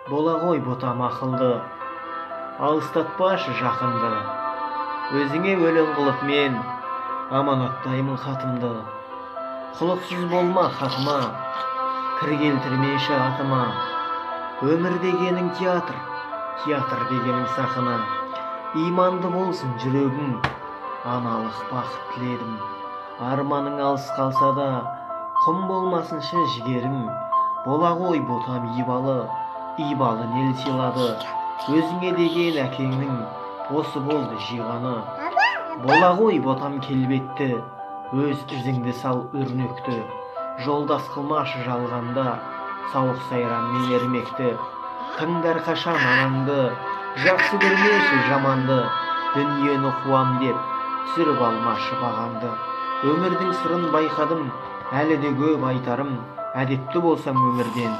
Бола ғой ботам ақылды, алыстатпашы жақынды. Өзіңе өлең қылып мен аманаттаймын хатымды. Құлықсыз болма хатыма, кір келтірмеші атыма. Өмір дегенің театр, театр дегенің сахна. Иманды болсын жүрегің, аналық бақыт тіледім. Арманың алыс қалса да, құм болмасыншы жігерің. Бола ғой ботам ибалы, ибалы нел сыйлады. Өзіңе деген әкеңнің осы болды жиғаны. Бола ғой ботам келбетті, өз ізіңді сал өрнекті. Жолдас қылмашы жалғанда, сауық сайран мен ермекті. Тыңдар қашан анаңды, жақсы көрмеші жаманды. Дүниені қуам деп, түсіріп алмашы бағанды. Өмірдің сырын байқадым, әлі де көп айтарым. Әдепті болсам өмірден